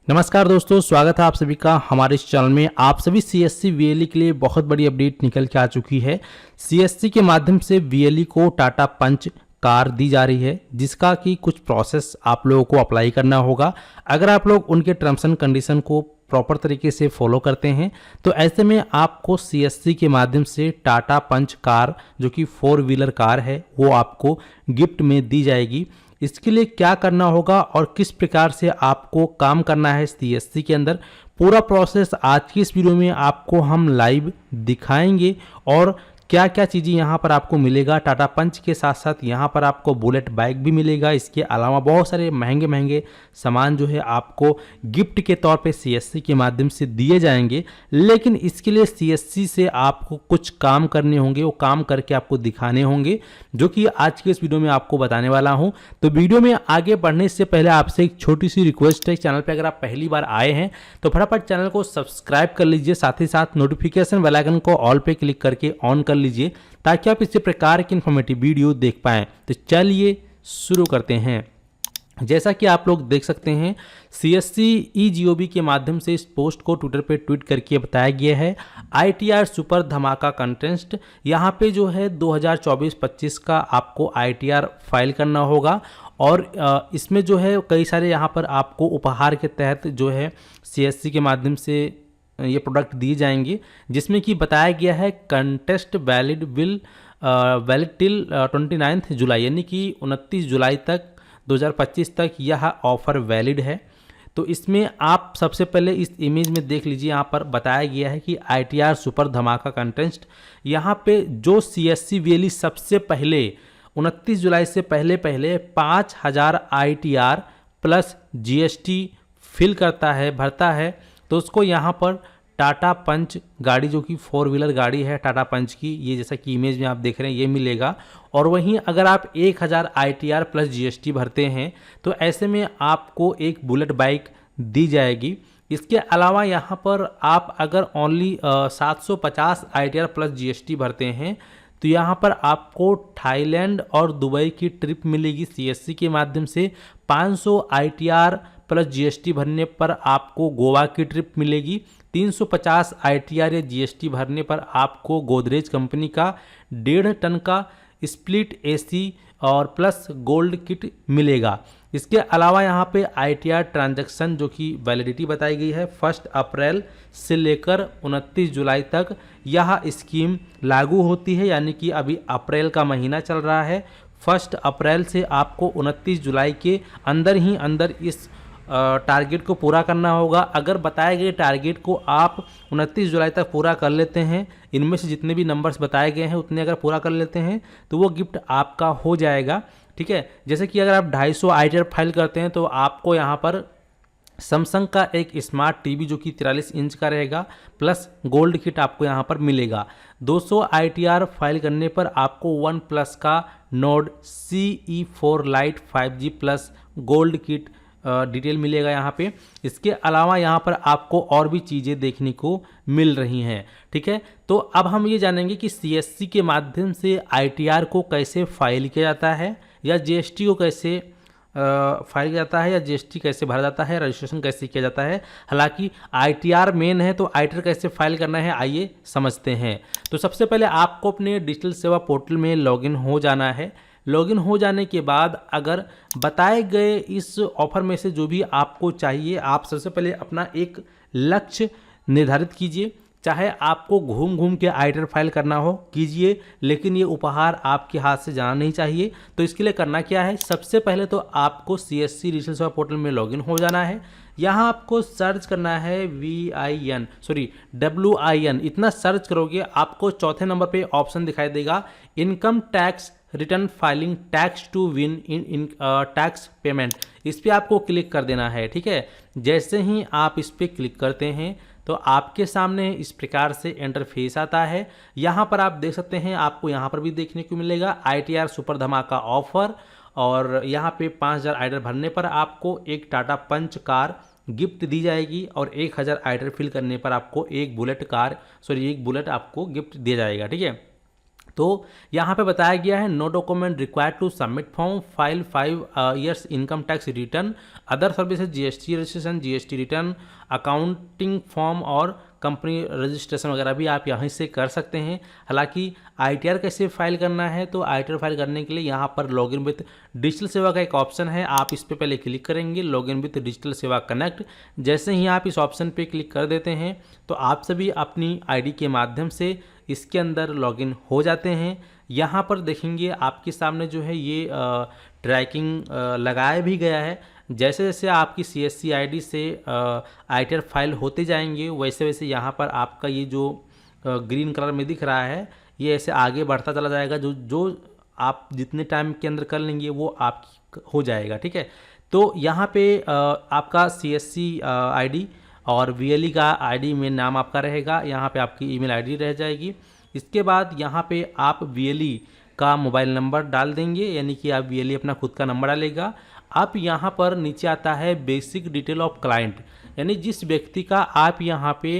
नमस्कार दोस्तों, स्वागत है आप सभी का हमारे इस चैनल में। आप सभी सीएससी वीएलई के लिए बहुत बड़ी अपडेट निकल के आ चुकी है। सीएससी के माध्यम से वीएलई को टाटा पंच कार दी जा रही है, जिसका कि कुछ प्रोसेस आप लोगों को अप्लाई करना होगा। अगर आप लोग उनके टर्म्स एंड कंडीशन को प्रॉपर तरीके से फॉलो करते हैं तो ऐसे में आपको सीएससी के माध्यम से टाटा पंच कार, जो कि 4 व्हीलर कार है, वो आपको गिफ्ट में दी जाएगी। इसके लिए क्या करना होगा और किस प्रकार से आपको काम करना है सीएससी के अंदर, पूरा प्रोसेस आज की इस वीडियो में आपको हम लाइव दिखाएंगे। और क्या क्या चीज़ें यहाँ पर आपको मिलेगा, टाटा पंच के साथ साथ यहाँ पर आपको बुलेट बाइक भी मिलेगा। इसके अलावा बहुत सारे महंगे महंगे सामान जो है आपको गिफ्ट के तौर पे सीएससी के माध्यम से दिए जाएंगे। लेकिन इसके लिए सीएससी से आपको कुछ काम करने होंगे, वो काम करके आपको दिखाने होंगे, जो कि आज के इस वीडियो में आपको बताने वाला हूं। तो वीडियो में आगे बढ़ने से पहले आपसे एक छोटी सी रिक्वेस्ट है, चैनल पे अगर आप पहली बार आए हैं तो फटाफट चैनल को सब्सक्राइब कर लीजिए, साथ ही साथ नोटिफिकेशन बेल आइकन को ऑल पे क्लिक करके ऑन कर लीजिए, ताकि आप इसी प्रकार की इन्फॉर्मेटिव वीडियो देख पाएं। तो चलिए शुरू करते हैं। जैसा कि आप लोग देख सकते हैं, सीएससी ईजीओबी के माध्यम से इस पोस्ट को ट्विटर पे ट्वीट करके बताया गया है, आईटीआर सुपर धमाका कंटेस्ट। यहाँ पे जो है 2024-25 का आपको आईटीआर फाइल करना होगा और इसमें जो है कई सारे यहाँ पर आपको उपहार के तहत जो है सीएससी के माध्यम से ये प्रोडक्ट दिए जाएंगे, जिसमें कि बताया गया है कंटेस्ट वैलिड टिल 29 जुलाई, यानी कि 29 जुलाई तक 2025 तक यह ऑफर वैलिड है। तो इसमें आप सबसे पहले इस इमेज में देख लीजिए, यहाँ पर बताया गया है कि आईटीआर सुपर धमाका कंटेस्ट। यहाँ पे जो सीएससी वीएलई सबसे पहले 29 जुलाई से पहले 5000 आईटीआर प्लस जीएसटी फिल भरता है, तो उसको यहाँ पर टाटा पंच गाड़ी, जो कि 4 व्हीलर गाड़ी है टाटा पंच की, ये जैसा कि इमेज में आप देख रहे हैं ये मिलेगा। और वहीं अगर आप 1000 आईटीआर प्लस जीएसटी भरते हैं तो ऐसे में आपको एक बुलेट बाइक दी जाएगी। इसके अलावा यहाँ पर आप अगर ओनली 750 आईटीआर प्लस जीएसटी भरते हैं तो यहाँ पर आपको थाईलैंड और दुबई की ट्रिप मिलेगी सीएससी के माध्यम से। 500 आईटीआर प्लस जीएसटी भरने पर आपको गोवा की ट्रिप मिलेगी। 350 आईटीआर या जीएसटी भरने पर आपको गोदरेज कंपनी का 1.5 टन का स्प्लिट एसी और प्लस गोल्ड किट मिलेगा। इसके अलावा यहाँ पे आईटीआर ट्रांजैक्शन, जो कि वैलिडिटी बताई गई है 1 अप्रैल से लेकर 29 जुलाई तक यह स्कीम लागू होती है, यानी कि अभी अप्रैल का महीना चल रहा है। 1 अप्रैल से आपको 29 जुलाई के अंदर ही अंदर इस टारगेट को पूरा करना होगा। अगर बताए गए टारगेट को आप 29 जुलाई तक पूरा कर लेते हैं, इनमें से जितने भी नंबर्स बताए गए हैं उतने अगर पूरा कर लेते हैं तो वो गिफ्ट आपका हो जाएगा। ठीक है, जैसे कि अगर आप 250 आईटीआर फाइल करते हैं तो आपको यहाँ पर सैमसंग का एक स्मार्ट टीवी, जो कि 43 इंच का रहेगा, प्लस गोल्ड किट आपको यहाँ पर मिलेगा। 200 आईटीआर फाइल करने पर आपको वन प्लस का node CE4 light 5G plus gold kit detail मिलेगा यहाँ पे। इसके अलावा यहाँ पर आपको और भी चीज़ें देखने को मिल रही हैं। ठीक है, तो अब हम ये जानेंगे कि सीएससी के माध्यम से आईटीआर को कैसे फाइल किया जाता है, या जीएसटी को कैसे फाइल किया जाता है, या जीएसटी कैसे भरा जाता है, रजिस्ट्रेशन कैसे किया जाता है। हालांकि आईटीआर मेन है, तो आईटीआर कैसे फाइल करना है आइए समझते हैं। तो सबसे पहले आपको अपने डिजिटल सेवा पोर्टल में लॉगिन हो जाना है। लॉगिन हो जाने के बाद अगर बताए गए इस ऑफर में से जो भी आपको चाहिए, आप सबसे पहले अपना एक लक्ष्य निर्धारित कीजिए। चाहे आपको घूम घूम के आईटीआर फाइल करना हो कीजिए, लेकिन ये उपहार आपके हाथ से जाना नहीं चाहिए। तो इसके लिए करना क्या है, सबसे पहले तो आपको सीएससी डिजिटल सेवा पोर्टल में लॉगिन हो जाना है। यहाँ आपको सर्च करना है WIN, इतना सर्च करोगे आपको चौथे नंबर पे ऑप्शन दिखाई देगा, income tax return filing tax to win in tax payment. इस पर आपको क्लिक कर देना है। ठीक है, जैसे ही आप इस पर क्लिक करते हैं तो आपके सामने इस प्रकार से इंटरफेस आता है। यहाँ पर आप देख सकते हैं, आपको यहाँ पर भी देखने को मिलेगा आईटीआर सुपर धमाका ऑफर, और यहाँ पे 5000 आईटीआर भरने पर आपको एक टाटा पंच कार गिफ्ट दी जाएगी, और 1000 आईटीआर फिल करने पर आपको एक बुलेट आपको गिफ्ट दिया जाएगा। ठीक है, तो यहाँ पे बताया गया है no document required to submit form file 5 years income tax return other services GST registration GST return accounting form और कंपनी रजिस्ट्रेशन वगैरह भी आप यहीं से कर सकते हैं। हालांकि आईटीआर कैसे फाइल करना है, तो आईटीआर फाइल करने के लिए यहाँ पर लॉगिन विथ डिजिटल सेवा का एक ऑप्शन है, आप इस पर पहले क्लिक करेंगे लॉगिन विथ डिजिटल सेवा कनेक्ट। जैसे ही आप इस ऑप्शन पे क्लिक कर देते हैं तो आप सभी अपनी आईडी के माध्यम से इसके अंदर लॉगिन हो जाते हैं। यहाँ पर देखेंगे आपके सामने जो है ये ट्रैकिंग लगाया भी गया है। जैसे जैसे आपकी सीएससी आईडी से आईटीआर फाइल होते जाएंगे वैसे वैसे यहाँ पर आपका ये जो ग्रीन कलर में दिख रहा है ये ऐसे आगे बढ़ता चला जाएगा। जो जो आप जितने टाइम के अंदर कर लेंगे वो आप हो जाएगा। ठीक है, तो यहाँ पे आपका सीएससी आईडी और वीएलई का आईडी में नाम आपका रहेगा, यहाँ पे आपकी ईमेल आईडी रह जाएगी। इसके बाद यहाँ पे आप वीएलई का मोबाइल नंबर डाल देंगे, यानी कि आप वीएलई अपना खुद का नंबर डालेगा। आप यहाँ पर नीचे आता है बेसिक डिटेल ऑफ क्लाइंट, यानी जिस व्यक्ति का आप यहाँ पे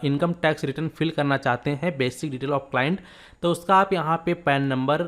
इनकम टैक्स रिटर्न फिल करना चाहते हैं बेसिक डिटेल ऑफ क्लाइंट, तो उसका आप यहाँ पे पैन नंबर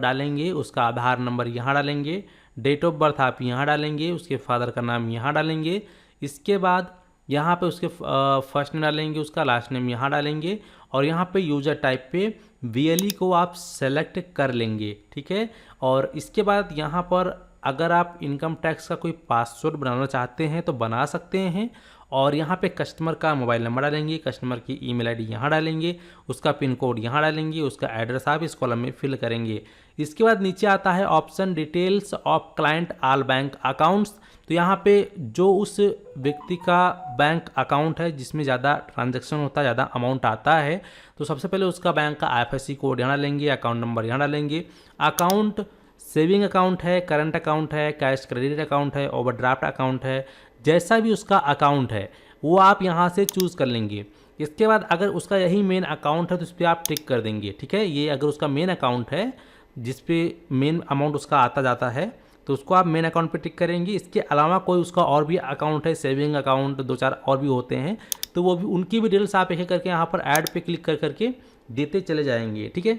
डालेंगे, उसका आधार नंबर यहाँ डालेंगे, डेट ऑफ बर्थ आप यहाँ डालेंगे, उसके फादर का नाम यहाँ डालेंगे। इसके बाद यहाँ पे उसके फर्स्ट नेम डालेंगे, उसका लास्ट नेम यहाँ डालेंगे और यहाँ पे यूजर टाइप पे वीएलई को आप सेलेक्ट कर लेंगे। ठीक है, और इसके बाद यहाँ पर अगर आप इनकम टैक्स का कोई पासवर्ड बनाना चाहते हैं तो बना सकते हैं और यहाँ पे कस्टमर का मोबाइल नंबर डालेंगे, कस्टमर की ईमेल आईडी यहाँ डालेंगे, उसका पिन कोड यहाँ डालेंगे, उसका एड्रेस आप इस कॉलम में फिल करेंगे। इसके बाद नीचे आता है option details of client all bank accounts, तो यहाँ पे जो उस व्यक्ति का बैंक अकाउंट है जिसमें ज़्यादा ट्रांजैक्शन होता है, ज़्यादा अमाउंट आता है, तो सबसे पहले उसका बैंक का आईएफएससी कोड यहाँ डालेंगे, अकाउंट नंबर यहाँ डालेंगे। अकाउंट सेविंग अकाउंट है, करंट अकाउंट है, कैश क्रेडिट अकाउंट है, ओवरड्राफ्ट अकाउंट है, जैसा भी उसका अकाउंट है वो आप यहाँ से चूज़ कर लेंगे। इसके बाद अगर उसका यही मेन अकाउंट है तो उस पर आप टिक कर देंगे। ठीक है, ये अगर उसका मेन अकाउंट है जिस पे मेन अमाउंट उसका आता जाता है तो उसको आप मेन अकाउंट पे टिक करेंगे। इसके अलावा कोई उसका और भी अकाउंट है, सेविंग अकाउंट 2-4 और भी होते हैं, तो वो भी उनकी भी डिटेल्स आप एक एक करके यहाँ पर ऐड पे क्लिक कर करके देते चले जाएंगे। ठीक है,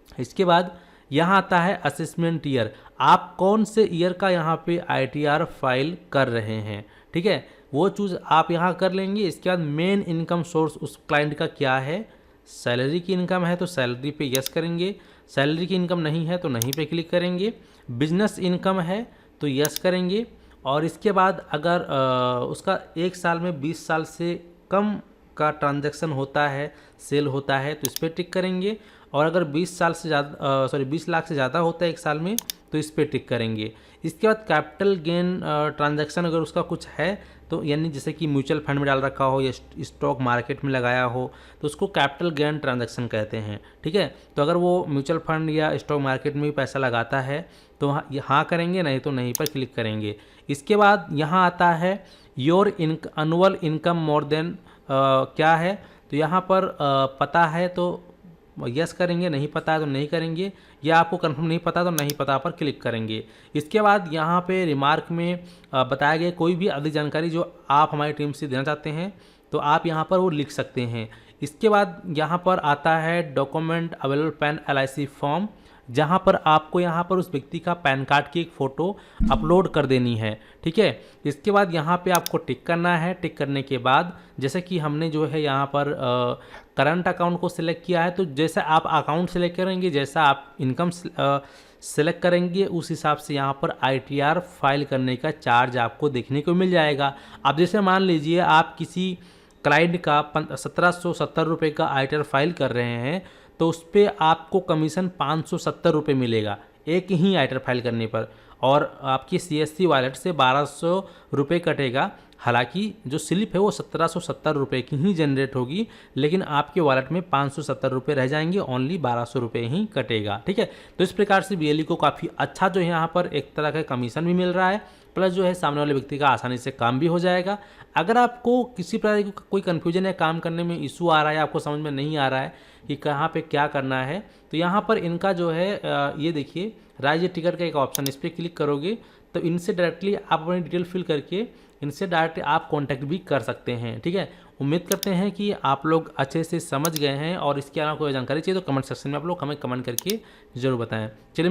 इसके बाद यहाँ आता है असेसमेंट ईयर, आप कौन से ईयर का यहाँ पे आईटीआर फाइल कर रहे हैं। ठीक है, वो चूज़ आप यहाँ कर लेंगे। इसके बाद मेन इनकम सोर्स उस क्लाइंट का क्या है, सैलरी की इनकम है तो सैलरी पे यस करेंगे, सैलरी की इनकम नहीं है तो नहीं पे क्लिक करेंगे, बिजनेस इनकम है तो यस करेंगे। और इसके बाद अगर उसका 1 साल में 20 साल से कम का ट्रांजैक्शन होता है, सेल होता है, तो इस पर टिक करेंगे। और अगर 20 लाख से ज़्यादा होता है 1 साल में तो इस पर टिक करेंगे। इसके बाद कैपिटल गेन ट्रांजैक्शन अगर उसका कुछ है तो यानी जैसे कि म्यूचुअल फंड में डाल रखा हो या स्टॉक मार्केट में लगाया हो तो उसको कैपिटल गेन ट्रांजैक्शन कहते हैं। ठीक है, तो अगर वो म्यूचुअल फंड या स्टॉक मार्केट में भी पैसा लगाता है तो हाँ करेंगे, नहीं तो नहीं पर क्लिक करेंगे। इसके बाद यहाँ आता है your annual income more than क्या है, तो यहाँ पर पता है तो यस करेंगे, नहीं पता है तो नहीं करेंगे, या आपको कंफर्म नहीं पता तो नहीं पता पर क्लिक करेंगे। इसके बाद यहाँ पे रिमार्क में बताया गया कोई भी अधिक जानकारी जो आप हमारी टीम से देना चाहते हैं तो आप यहाँ पर वो लिख सकते हैं। इसके बाद यहाँ पर आता है document available pan LIC form, जहाँ पर आपको यहाँ पर उस व्यक्ति का पैन कार्ड की एक फ़ोटो अपलोड कर देनी है। ठीक है, इसके बाद यहाँ पे आपको टिक करना है। टिक करने के बाद जैसे कि हमने जो है यहाँ पर करंट अकाउंट को सिलेक्ट किया है, तो जैसा आप अकाउंट सेलेक्ट करेंगे, जैसा आप इनकम सेलेक्ट करेंगे, उस हिसाब से यहाँ पर आईटीआर फाइल करने का चार्ज आपको देखने को मिल जाएगा। अब जैसे मान लीजिए आप किसी क्लाइंट का 1770 रुपये का आईटीआर फाइल कर रहे हैं तो उस पर आपको कमीशन 570 रुपये मिलेगा एक ही आईटीआर फाइल करने पर, और आपकी सीएससी वॉलेट से 1200 रुपये कटेगा। हालांकि जो स्लिप है वो 1770 रुपये की ही जनरेट होगी, लेकिन आपके वॉलेट में 570 रुपये रह जाएंगे, ओनली 1200 रुपये ही कटेगा। ठीक है, तो इस प्रकार से वीएलई को काफ़ी अच्छा जो है यहाँ पर एक तरह का कमीशन भी मिल रहा है, प्लस जो है सामने वाले व्यक्ति का आसानी से काम भी हो जाएगा। अगर आपको किसी प्रकार की कोई कन्फ्यूजन है, काम करने में इशू आ रहा है, आपको समझ में नहीं आ रहा है कि कहाँ पे क्या करना है, तो यहाँ पर इनका जो है ये देखिए राइज टिकट का एक ऑप्शन, इस पर क्लिक करोगे तो इनसे डायरेक्टली आप अपनी डिटेल फिल करके इनसे डायरेक्ट आप कांटेक्ट भी कर सकते हैं। ठीक है, उम्मीद करते हैं कि आप लोग अच्छे से समझ गए हैं और इसके अलावा कोई जानकारी चाहिए तो कमेंट सेक्शन में आप लोग हमें कमेंट करके ज़रूर बताएं। चलिए